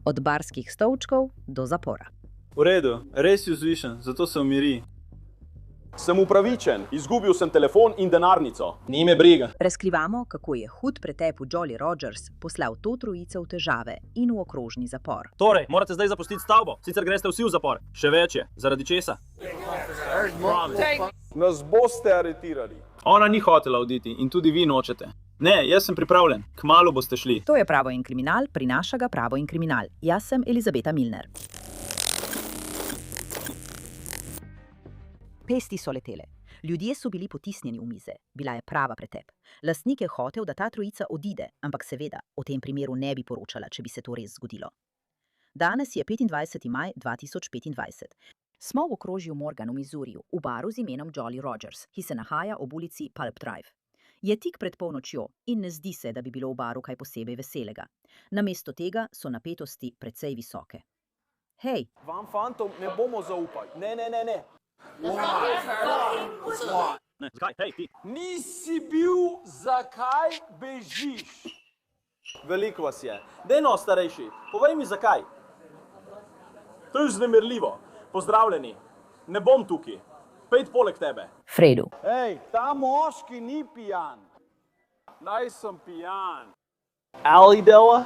Od barskih stolčkov do zapora. V redu, res je vzvišen, zato se umiri. Sem upravičen, izgubil sem telefon in denarnico. Ni me briga. Razkrivamo, kako je hud pretep v Jolly Rogers poslal to trojico v težave in v okrožni zapor. Torej, morate zdaj zapustiti stavbo, sicer greste vsi v zapor. Še več je, zaradi česa? Nas boste aretirali. Ona ni hotela oditi in tudi vi nočete. Ne, jaz sem pripravljen, kmalu boste šli. To je Pravo in kriminal, prinaša ga Pravo in kriminal. Jaz sem Elizabeta Milner. Pesti so letele. Ljudje so bili potisnjeni v mize. Bila je prava pretep. Lastnik je hotel, da ta trojica odide, ampak seveda, o tem primeru ne bi poročala, če bi se to res zgodilo. Danes je 25. maj 2025. Smo v okrožju Morgan v Missouriju, v baru z imenom Jolly Rogers, ki se nahaja ob ulici Pulp Drive. Je tik pred polnočjo in ne zdi se, da bi bilo v baru kaj posebej veselega. Namesto tega so napetosti precej visoke. Hej! Vam fantom ne bomo zaupali. Ne. Ne, zakaj? Hej, ti! Nisi bil, zakaj bežiš? Veliko vas je. Deno, starejši, povej mi zakaj. To je vznemirljivo. Pozdravljeni. Ne bom tukaj. Pejt poleg tebe. Fredu. Ej, ta moški ni pijan. Naj sem pijan. Alidela?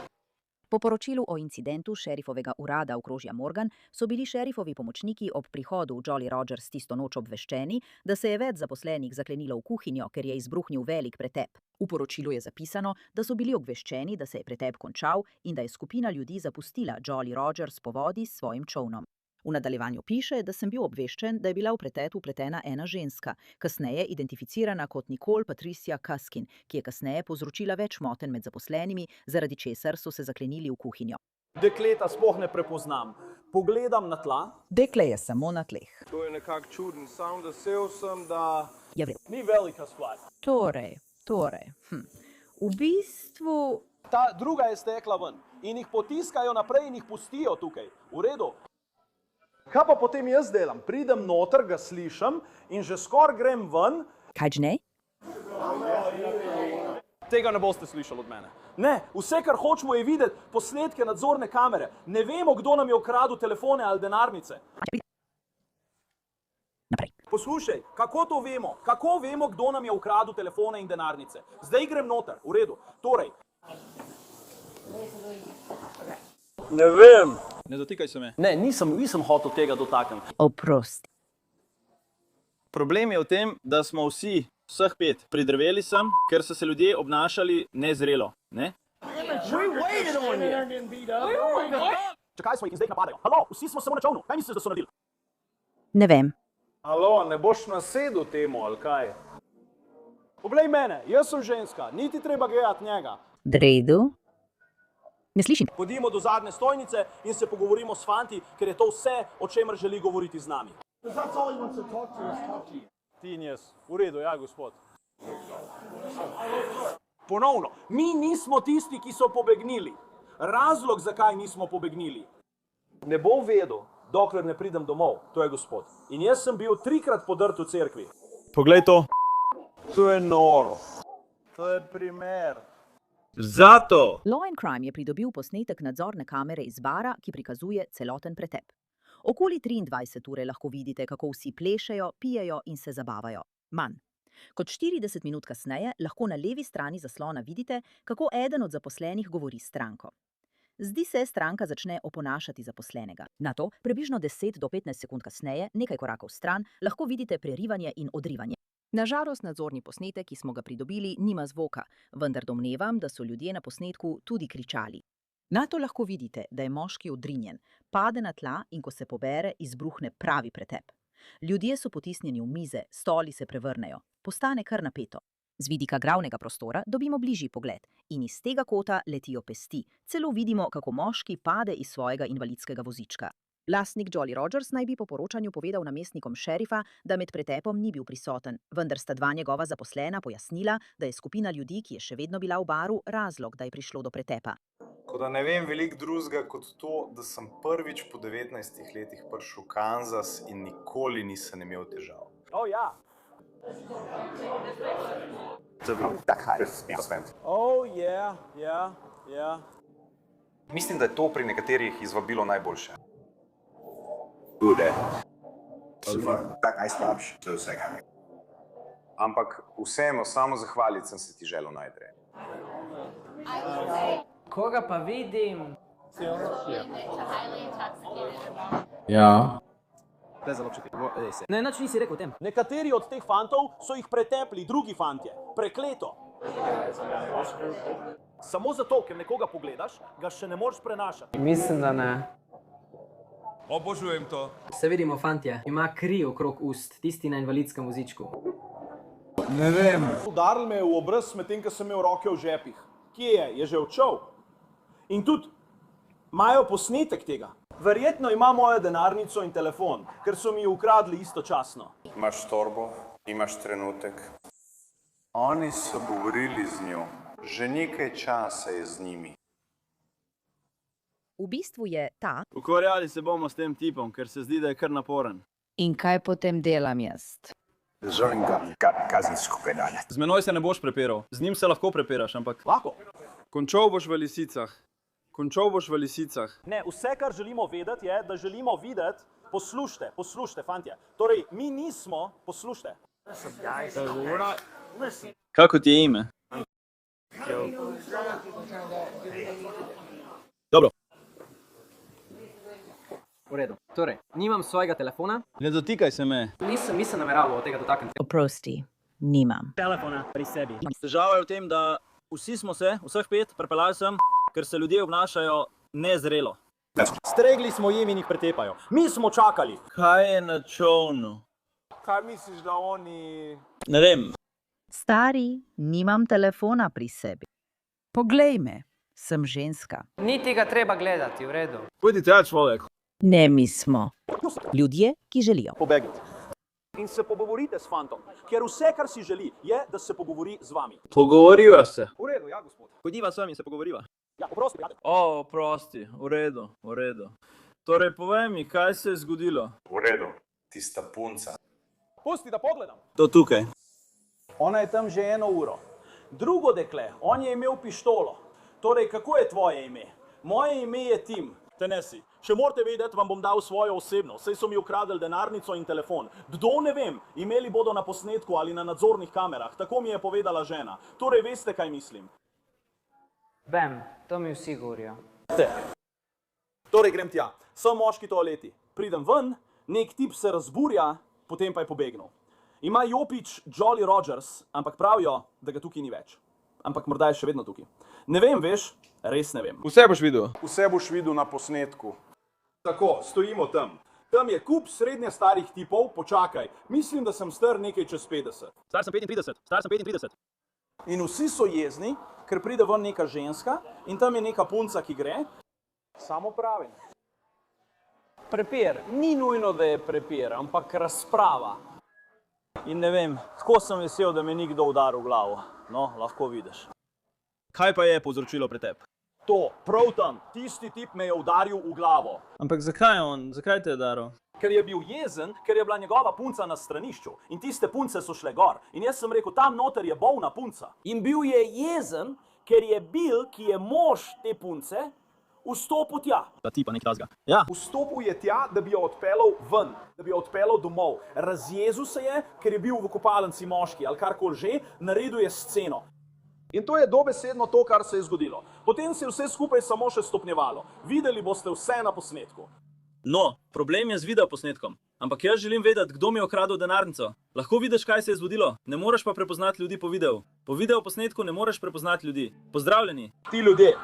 Po poročilu o incidentu šerifovega urada okrožja Morgan so bili šerifovi pomočniki ob prihodu v Jolly Rogers tisto noč obveščeni, da se je več zaposlenih zaklenilo v kuhinjo, ker je izbruhnil velik pretep. V poročilu je zapisano, da so bili obveščeni, da se je pretep končal in da je skupina ljudi zapustila Jolly Rogers po vodi s svojim čolnom. V nadaljevanju piše, da sem bil obveščen, da je bila v pretep vpletena ena ženska, kasneje identificirana kot Nicole Patricia Kaskin, ki je kasneje povzročila več motenj med zaposlenimi, zaradi česar so se zaklenili v kuhinjo. Dekleta sploh ne prepoznam. Pogledam na tla. Dekle je samo na tleh. To je nekak čuden, sam da sev sem, da... Je vred. Ni velika stvar. Torej. V bistvu... Ta druga je stekla ven in jih potiskajo naprej in jih pustijo tukaj. V redu. Kaj pa potem jaz delam? Pridem noter, ga slišam in že skoraj grem ven. Kaj žnej? Tega ne boste slišali od mene. Ne, vse, kar hočemo, je videti posnetke nadzorne kamere. Ne vemo, kdo nam je ukradel telefone ali denarnice. Naprej. Poslušaj, kako to vemo? Kako vemo, kdo nam je ukradel telefone in denarnice? Zdaj grem noter, v redu. Torej. Ne vem. Ne dotikaj se me. Ne, nisem hotel tega dotakniti. Oprosti. Problem je v tem, da smo vseh 5 pridrveli sem, ker so se ljudje obnašali nezrelo, ne? Čakaj smo jih in zdaj napadajo. Halo, vsi smo samo na čovnu. Kaj misliš, da so naredili? Ne vem. Halo, ne boš nasedel temu, ali kaj? Poglej mene, jaz sem ženska, niti treba gledati njega. Dredu? Ne slišim. Pojdimo do zadnje stojnice in se pogovorimo s fanti, ker je to vse, o čemer želi govoriti z nami. Ti in jaz. V redu, ja, gospod. Ponovno, mi nismo tisti, ki so pobegnili. Razlog, zakaj nismo pobegnili, ne bo vedel, dokler ne pridem domov, to je gospod. In jaz sem bil 3-krat podrt v cerkvi. Poglej to. To je noro. To je primer. Zato! Law and Crime je pridobil posnetek nadzorne kamere iz bara, ki prikazuje celoten pretep. Okoli 23 ure lahko vidite, kako vsi plešejo, pijejo in se zabavajo. Manj. Kot 40 minut kasneje lahko na levi strani zaslona vidite, kako eden od zaposlenih govori s stranko. Zdi se, stranka začne oponašati zaposlenega. Nato, približno 10 do 15 sekund kasneje, nekaj korakov stran, lahko vidite prerivanje in odrivanje. Na žalost nadzorni posnetek, ki smo ga pridobili, nima zvoka, vendar domnevam, da so ljudje na posnetku tudi kričali. Nato lahko vidite, da je moški odrinjen, pade na tla in ko se pobere, izbruhne pravi pretep. Ljudje so potisnjeni v mize, stoli se prevrnejo, postane kar napeto. Z vidika glavnega prostora dobimo bližji pogled in iz tega kota letijo pesti, celo vidimo, kako moški pade iz svojega invalidskega vozička. Lastnik Jolly Rogers naj bi po poročanju povedal namestnikom šerifa, da med pretepom ni bil prisoten, vendar sta dva njegova zaposlena pojasnila, da je skupina ljudi, ki je še vedno bila v baru, razlog, da je prišlo do pretepa. Tako da ne vem veliko drugega kot to, da sem prvič po 19 letih prišel v Kansas in nikoli nisem imel težav. O ja. That kind of spent. Oh yeah. Mislim, da je to pri nekaterih izvabilo najboljše. Tak najslabši, to je vsega. Ampak vseeno, samo zahvaliti sem se ti želel najprej. Koga pa vidim? Ja. Ne, nič nisi rekel o tem. Nekateri od teh fantov so jih pretepli drugi fantje. Prekleto. Samo zato, ker nekoga pogledaš, ga še ne moreš prenašati. Mislim, da ne. Obožujem to. Se vidimo, fantje. Ima kri okrog ust, tisti na invalidskem vozičku. Ne vem. Udaril me je v obraz, medtem ko sem imel roke v žepih. Kje je? Je že odšel. In tudi imajo posnetek tega. Verjetno ima mojo denarnico in telefon, ker so mi jo ukradli istočasno. Imaš torbo, imaš trenutek. Oni so govorili z njo. Že nekaj časa je z njimi. V bistvu je ta, Ukvarjali se bomo s tem tipom, ker se zdi, da je kar naporen. In kaj potem delam jaz? Zovem ga kazensko predanje. Z menoj se ne boš prepiral, z njim se lahko prepiraš, ampak... Lahko. Končal boš v lisicah. Končal boš v lisicah. Ne, vse, kar želimo vedeti, je, da želimo videti, poslušajte, fantje. Torej, mi nismo, poslušajte. Kako ti je ime? Dobro. V redu. Torej, nimam svojega telefona. Ne dotikaj se me. Nisem nameraval od tega dotakniti. oprosti, nimam. Telefona pri sebi. Težava je v tem, da vsi smo se, vseh 5, prepeljali sem, ker se ljudje obnašajo nezrelo. Stregli smo jim in jih pretepajo. Mi smo čakali. Kaj je na čovnu? Kaj misliš, da oni... Ne vem. Stari, nimam telefona pri sebi. Poglej me, sem ženska. Niti ga treba gledati, v redu. Pojdi tja, človek. Ne mi smo. Ljudje, ki želijo. Pobegnite. In se pogovorite s fantom, ker vse, kar si želi, je, da se pogovori z vami. Pogovoriva se. V redu, ja, gospod. Pojdiva s vami, se pogovoriva. Ja, oprosti, prijatelj. O, prosti, v redu, v redu. Torej, povej mi, kaj se je zgodilo? V redu, tista punca. Pusti, da pogledam. To tukaj. Ona je tam že 1 uro. Drugo dekle, on je imel pištolo. Torej, kako je tvoje ime? Moje ime je Tim. Tenesi. Še morate vedeti, vam bom dal svojo osebno. Saj so mi ukradli denarnico in telefon. Kdo ne vem, imeli bodo na posnetku ali na nadzornih kamerah. Tako mi je povedala žena. Torej, veste, kaj mislim. Vem, to mi vsi govorijo. Torej, grem tja. So moški toaleti. Pridem ven, nek tip se razburja, potem pa je pobegnil. Ima jopič Jolly Rogers, ampak pravijo, da ga tukaj ni več. Ampak morda je še vedno tukaj. Ne vem, veš, res ne vem. Vse boš videl. Vse boš videl na posnetku. Tako, stojimo tam. Tam je kup srednje starih tipov, počakaj. Mislim, da sem star nekaj čez 50. Star sem 55. In vsi so jezni, ker pride ven neka ženska in tam je neka punca, ki gre. Samo pravim. Prepir. Ni nujno, da je prepir, ampak razprava. In ne vem, tako sem vesel, da me ni kdo udaril v glavo. No, lahko vidiš. Kaj pa je povzročilo pretep? To, prav tam, tisti tip me je udaril v glavo. Ampak zakaj on? Zakaj te je daril? Ker je bil jezen, ker je bila njegova punca na stranišču in tiste punce so šle gor. In jaz sem rekel, tam noter je bolna punca. In bil je jezen, ker je bil, ki je mož te punce, vstopil tja. Ta tipa nekaj razga. Ja. Vstopil je tja, da bi jo odpeljal ven, da bi jo odpeljal domov. Razjezil se je, ker je bil v kopalnici moški ali karkoli že, naredil je sceno. In to je dobesedno to, kar se je zgodilo. Potem se je vse skupaj samo še stopnjevalo. Videli boste vse na posnetku. No, problem je z videoposnetkom. Ampak jaz želim vedeti, kdo mi je ukradel denarnico. Lahko vidiš, kaj se je zgodilo. Ne moreš pa prepoznati ljudi po videu. Po videoposnetku ne moreš prepoznati ljudi. Pozdravljeni. Ti ljudje.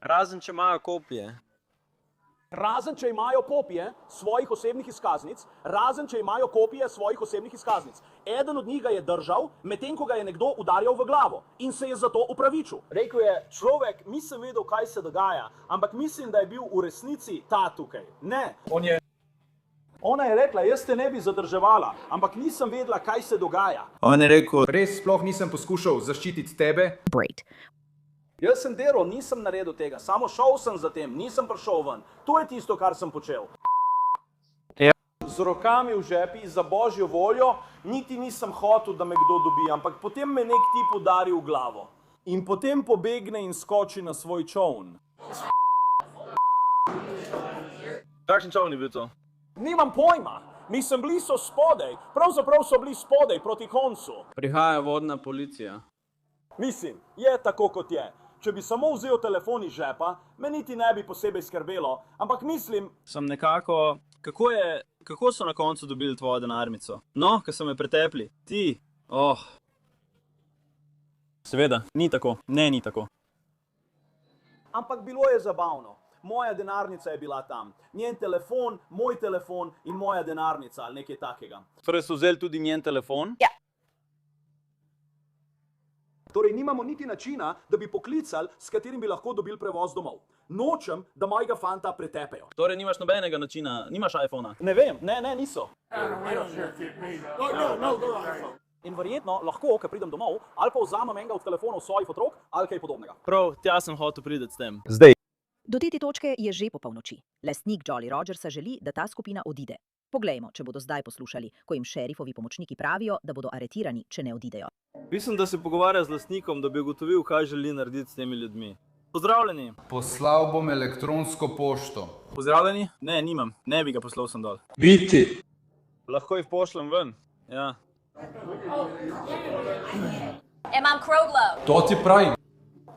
Razen, če imajo kopije. Razen, če imajo kopije svojih osebnih izkaznic, Eden od njih ga je držal, medtem ko ga je nekdo udarjal v glavo in se je zato upravičil. Rekel je, človek, nisem vedel, kaj se dogaja, ampak mislim, da je bil v resnici ta tukaj. Ne. Ona je rekla, jaz te ne bi zadrževala, ampak nisem vedela, kaj se dogaja. On je rekel, Res sploh nisem poskušal zaščititi tebe. Great. Jaz sem delal, nisem naredil tega, samo šel sem za tem, nisem prišel ven. To je tisto, kar sem počel. Z rokami v žepi, za božjo voljo, niti nisem hotel, da me kdo dobi, ampak potem me nek tip udari v glavo. In potem pobegne in skoči na svoj čoln. Kakšen čovn je bil to? Nimam pojma. Mislim, bili so spodaj. Pravzaprav so bili spodaj proti koncu. Prihaja vodna policija. Mislim, je tako kot je. Če bi samo vzel telefon iz žepa, me niti ne bi posebej skrbelo, ampak mislim... Sem nekako... Kako so na koncu dobili tvojo denarnico? No, ko so me pretepli. Ti... Seveda, ni tako. Ne, ni tako. Ampak bilo je zabavno. Moja denarnica je bila tam. Njen telefon, moj telefon in moja denarnica ali nekaj takega. Torej so vzeli tudi njen telefon? Ja. Torej nimamo niti načina, da bi poklicali, s katerim bi lahko dobili prevoz domov. Nočem, da mojega fanta pretepejo. Torej nimaš nobenega načina, nimaš iPhona? Ne vem, ne, niso. In verjetno lahko, ko pridem domov, ali pa vzamem enega od telefonov svojih otrok, ali kaj podobnega. Prav, tja sem hotel priti s tem. Zdaj. Do te točke je že po polnoči. Lastnik Jolly Rogersa želi, da ta skupina odide. Poglejmo, če bodo zdaj poslušali, ko jim šerifovi pomočniki pravijo, da bodo aretirani, če ne odidejo. Mislim, da se pogovarja z lastnikom, da bi ugotovil, kaj želi narediti s temi ljudmi. Pozdravljeni. Poslal bom elektronsko pošto. Pozdravljeni? Ne, nimam. Ne bi ga poslal sem dol. Biti. Lahko jih pošljem ven. Ja. Imam Kroglo. To ti pravim.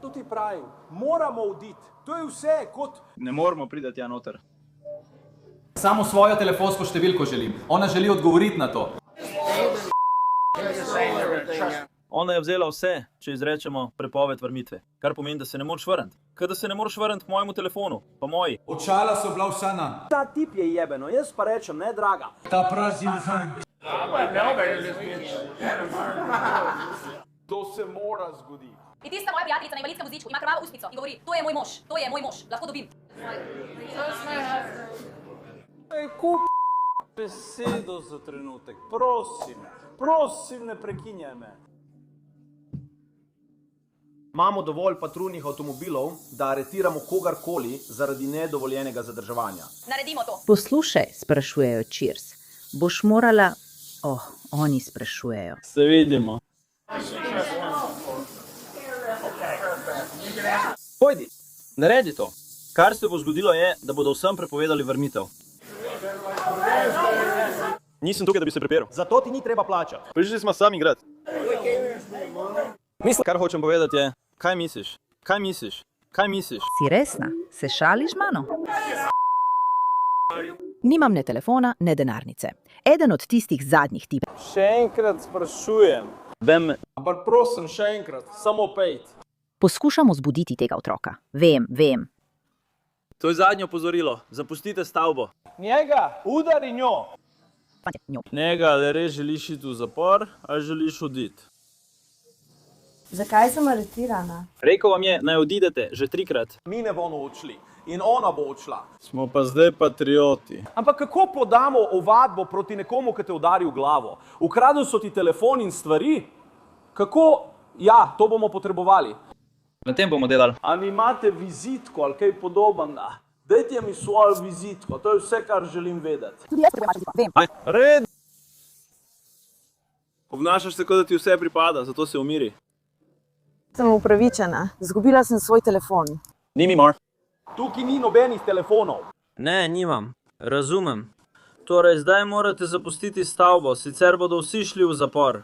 To ti pravim, moramo oditi. To je vse kot... Ne moramo priti tja noter. Samo svojo telefonsko številko želim. Ona želi odgovoriti na to. Ona je vzela vse, če izrečemo prepoved vrnitve. Kar pomeni, da se ne moreš vrniti. Kaj da se ne moreš vrniti k mojemu telefonu, pa moji. Očala so bila vsa nam. Ta tip je jebeno, jaz pa rečem, ne draga. Ta prazim fan. To se mora zgoditi. In tista moja prijateljica na invalidskem vozičku ima krvavo uspico in govori, to je moj mož, to je moj mož, lahko dobim. Kup besedo za trenutek, prosim, ne prekinjaj me. Imamo dovolj patruljnih avtomobilov, da aretiramo kogarkoli zaradi nedovoljenega zadrževanja. Naredimo to. Poslušaj, sprašujejo Cheers. Boš morala... oni sprašujejo. Se vidimo. Pojdi, naredi to. Kar se bo zgodilo je, da bodo vsem prepovedali vrnitev. Nisem tukaj, da bi se prepiral. Zato ti ni treba plačati. Prišli smo sami igrati. Mislim, kar hočem povedati je, kaj misliš? Kaj misliš? Kaj misliš? Si resna? Se šališ mano? Nimam ne telefona, ne denarnice. Eden od tistih zadnjih tipov. Še enkrat sprašujem. Vem, Ampak prosim, še enkrat, samo pejt. Poskušamo zbuditi tega otroka. Vem. to je zadnje opozorilo. Zapustite stavbo. Njega, udari njo. Njega, ali res želiš iti v zapor, ali želiš oditi? Zakaj sem aretirana? Rekel vam je, naj odidete, že 3-krat. Mi ne bomo odšli in ona bo odšla. Smo pa zdaj patrioti. Ampak kako podamo ovadbo proti nekomu, ki te udari v glavo? Ukradli so ti telefon in stvari? Kako? Ja, to bomo potrebovali. Na tem bomo delali. Ali imate vizitko ali kaj podobnega? Dajte mi svojo vizitko, to je vse, kar želim vedeti. Tudi jaz potrebujem, vem. Red! Obnašaš se, kot da ti vse pripada, zato se umiri. Sem upravičena. Zgubila sem svoj telefon. Ni mi mar. Tukaj ni nobenih telefonov. Ne, nimam. Razumem. Torej, zdaj morate zapustiti stavbo, sicer bodo vsi šli v zapor.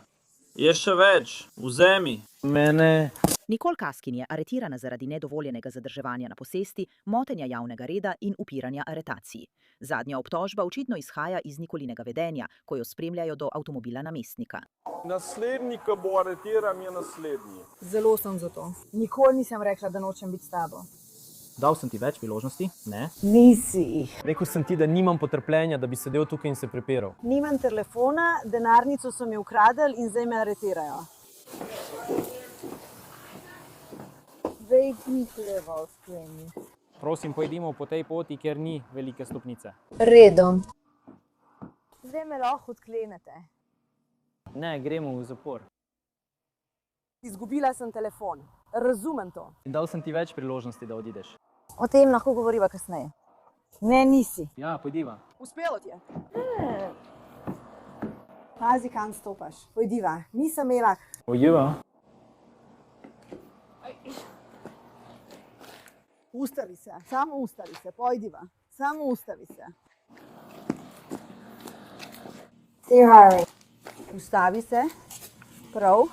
Je še več. Vzemi. Mene. Nicole Kaskin je aretirana zaradi nedovoljenega zadrževanja na posesti, motenja javnega reda in upiranja aretaciji. Zadnja obtožba očitno izhaja iz Nicolinega vedenja, ko jo spremljajo do avtomobila namestnika. Naslednji, ki bo aretiran, je naslednji. Zelo sem za to. Nikoli nisem rekla, da nočem biti s tabo. Dal sem ti več priložnosti, ne? Nisi. Rekel sem ti, da nimam potrpljenja, da bi sedel tukaj in se prepiral. Nimam telefona, denarnico so mi ukradli in zdaj me aretirajo. Prosim, pojdimo po tej poti, ker ni velike stopnice. Redom. Zdaj me lahko odklenete. Ne, gremo v zapor. Izgubila sem telefon. Razumem to. Dal sem ti več priložnosti, da odideš. O tem lahko govoriva kasneje. Ne, nisi. Ja, pojdiva. Uspelo ti je. Pazi, kam stopaš. Pojdiva. Nisem imela. Pojdiva. Ustavi se, samo ustavi se, pojdiva. Samo ustavi se. Harry. Ustavi se. Prav.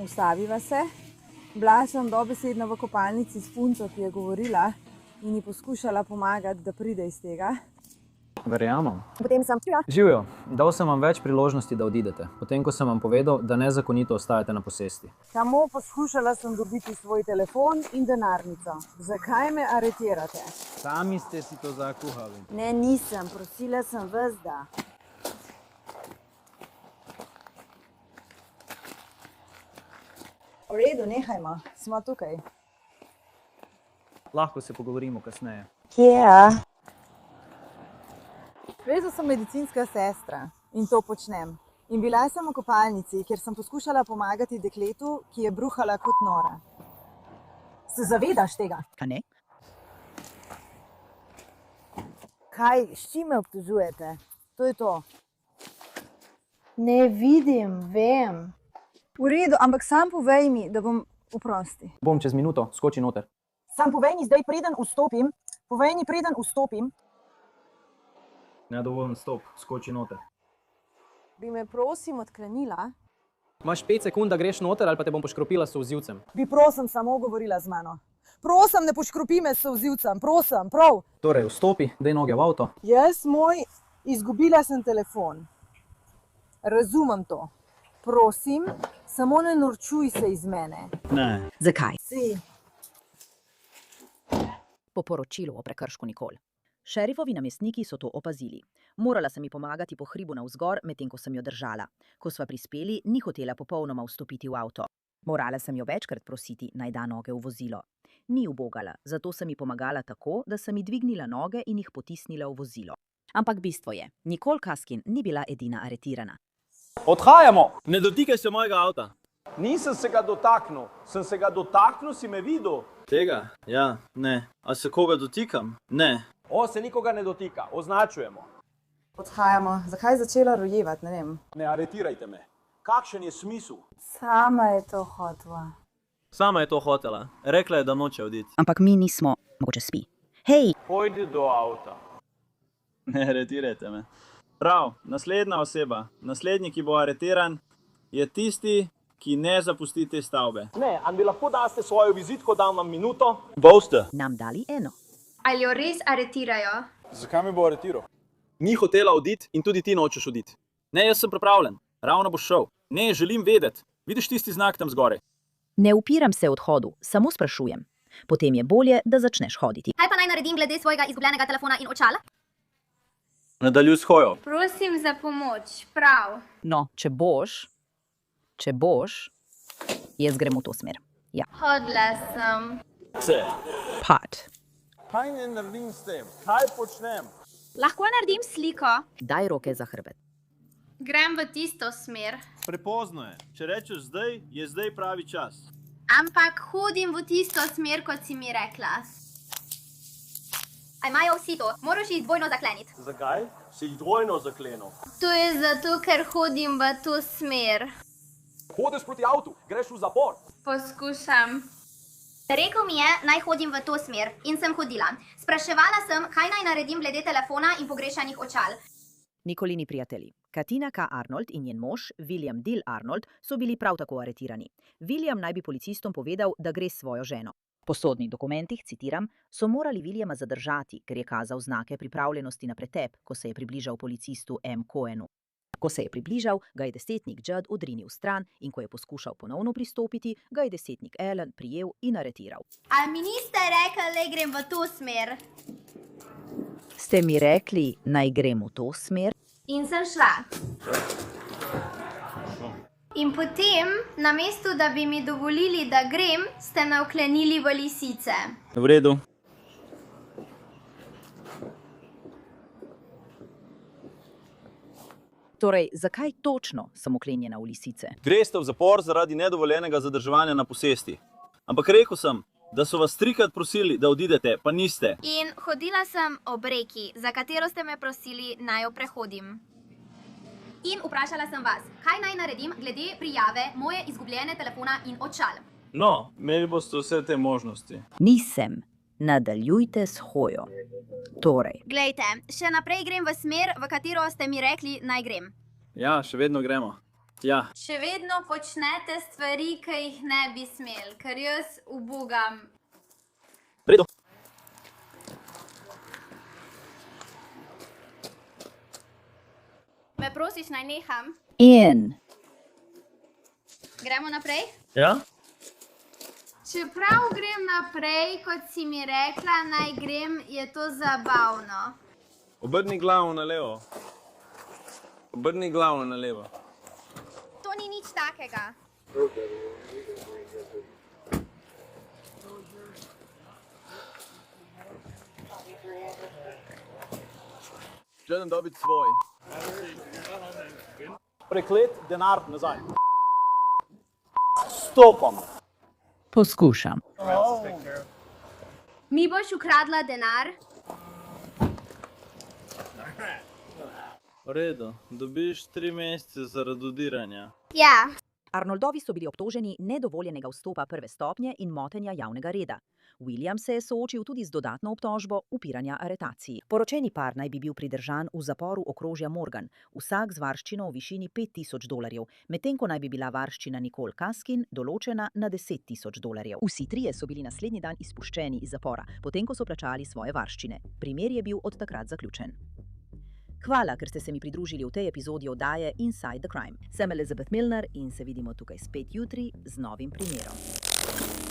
Ustaviva se. Bila sem dobesedno v kopalnici s punco, ki je govorila in ji poskušala pomagati, da pride iz tega. Verjamem. Potem sem Živjo, dal sem vam več priložnosti, da odidete, potem ko sem vam povedal, da nezakonito ostajate na posesti. samo poskušala sem dobiti svoj telefon in denarnico. Zakaj me aretirate? Sami ste si to zakuhali. Ne, nisem. Prosila sem vas, da. V redu, nehajmo. Smo tukaj. Lahko se pogovorimo kasneje. Kje? Veš, da sem medicinska sestra in to počnem. In bila sem v kopalnici, kjer sem poskušala pomagati dekletu, ki je bruhala kot nora. Se zavedaš tega? Kaj ne? Kaj, s čim me obtožujete? To je to. Ne vidim, vem. V redu, ampak sam povej mi, da bom oprosti. Bom čez minuto, skoči noter. Sam povej mi zdaj, preden vstopim. Povej mi, preden vstopim. Nedovoljen stop, skoči noter. Bi me prosim odklenila? Imaš 5 sekund, da greš noter ali pa te bom poškropila s solzivcem. Bi prosim samo govorila z mano. Prosim, ne poškropi me s solzivcem, prosim, prav. Torej, vstopi, daj noge v avto. Jaz izgubila sem telefon. Razumem to. Prosim, samo ne norčuj se iz mene. Ne. Zakaj? Si. Po poročilu o prekršku Nicole. Šerifovi namestniki so to opazili. Morala sem ji pomagati po hribu navzgor, medtem ko sem jo držala. Ko sva prispeli, ni hotela popolnoma vstopiti v avto. Morala sem jo večkrat prositi, naj da noge v vozilo. Ni ubogala, zato sem ji pomagala tako, da sem ji dvignila noge in jih potisnila v vozilo. Ampak bistvo je, Nicole Kaskin ni bila edina aretirana. Odhajamo! Ne dotikaj se mojega avta. Nisem se ga dotaknil. Sem se ga dotaknil, si me videl. Tega? Ja, ne. A se koga dotikam? Ne. On se nikoga ne dotika, označujemo. Odhajamo. Zakaj začela rojevati, ne vem. Ne aretirajte me. Kakšen je smisel? Sama je to hotela. Sama je to hotela. Rekla je, da noče oditi. Ampak mi nismo, mogoče spi. Hej! Pojdi do avta. Ne aretirajte me. Prav, naslednja oseba, naslednji, ki bo aretiran, je tisti, ki ne zapusti te stavbe. Ne, a mi lahko daste svojo vizitko, dam vam minuto? Boste. Nam dali eno. Ali jo res aretirajo? Zakaj me bo aretiral? Ni hotela oditi in tudi ti nočeš oditi. Ne, jaz sem pripravljen. Ravno boš šel. Ne, želim vedeti. Vidiš tisti znak tam zgoraj? Ne upiram se odhodu, samo sprašujem. Potem je bolje, da začneš hoditi. Kaj pa naj naredim glede svojega izgubljenega telefona in očala? Nadaljuj s hojo. Prosim za pomoč, prav. No, če boš, jaz grem v to smer. Ja. Hodla sem. Se. Pat. Kaj ne naredim s tem? Kaj počnem? Lahko naredim sliko? Daj roke za hrbet. Grem v tisto smer. Prepozno je. Če rečeš zdaj, je zdaj pravi čas. Ampak hodim v tisto smer, kot si mi rekla. A imajo vsi to? Moraš jih dvojno zakleniti. Zakaj? Si jih dvojno zaklenil. To je zato, ker hodim v to smer. Hodiš proti avtu, greš v zapor. Poskušam. Rekel mi je, naj hodim v to smer in sem hodila. Spraševala sem, kaj naj naredim glede telefona in pogrešanih očal. Nikolini prijatelji. Katina K. Arnold in njen mož, William Dill Arnold, so bili prav tako aretirani. William naj bi policistom povedal, da gre s svojo ženo. Po sodnih dokumentih, citiram, so morali Williama zadržati, ker je kazal znake pripravljenosti na pretep, ko se je približal policistu M. Cohenu. Ko se je približal, ga je desetnik Judd odrinil stran in ko je poskušal ponovno pristopiti, ga je desetnik Allen prijel in aretiral. A mi niste rekli, da grem v to smer? Ste mi rekli, naj grem v to smer? In sem šla. In potem, namesto da bi mi dovolili, da grem, ste me vklenili v lisice. V redu. Torej, zakaj točno sem vklenjena v lisice? Greste v zapor zaradi nedovoljenega zadrževanja na posesti. Ampak rekel sem, da so vas 3-krat prosili, da odidete, pa niste. In hodila sem ob reki, za katero ste me prosili, naj jo prehodim. In vprašala sem vas, kaj naj naredim glede prijave moje izgubljene telefona in očal. No, imeli boste vse te možnosti. Nisem. Nadaljujte s hojo. Torej, Glejte, še naprej grem v smer, v katero ste mi rekli, naj grem. Ja, še vedno gremo. Ja. Še vedno počnete stvari, ki jih ne bi smel, ker jaz ubogam. Redo. Me prosiš, naj neham? in Gremo naprej? Ja? Čeprav grem naprej, kot si mi rekla, naj grem, je to zabavno. Obrni glavo na levo. Obrni glavo na levo. To ni nič takega. Želim dobiti svoj. Preklet denar nazaj. Stopam. poskušam. Mi boš ukradla denar? V redu, dobiš 3 mesece zaradi odiranja. Ja. Arnoldovi so bili obtoženi nedovoljenega vstopa prve stopnje in motenja javnega reda. William se je soočil tudi z dodatno obtožbo upiranja aretaciji. Poročeni par naj bi bil pridržan v zaporu okrožja Morgan, vsak z varščino v višini $5000, medtem ko naj bi bila varščina Nicole Kaskin določena na $10,000. Vsi trije so bili naslednji dan izpuščeni iz zapora, potem ko so plačali svoje varščine. Primer je bil od takrat zaključen. Hvala, ker ste se mi pridružili v tej epizodi oddaje Inside the Crime. Sem Elizabeth Milner in se vidimo tukaj spet jutri z novim primerom.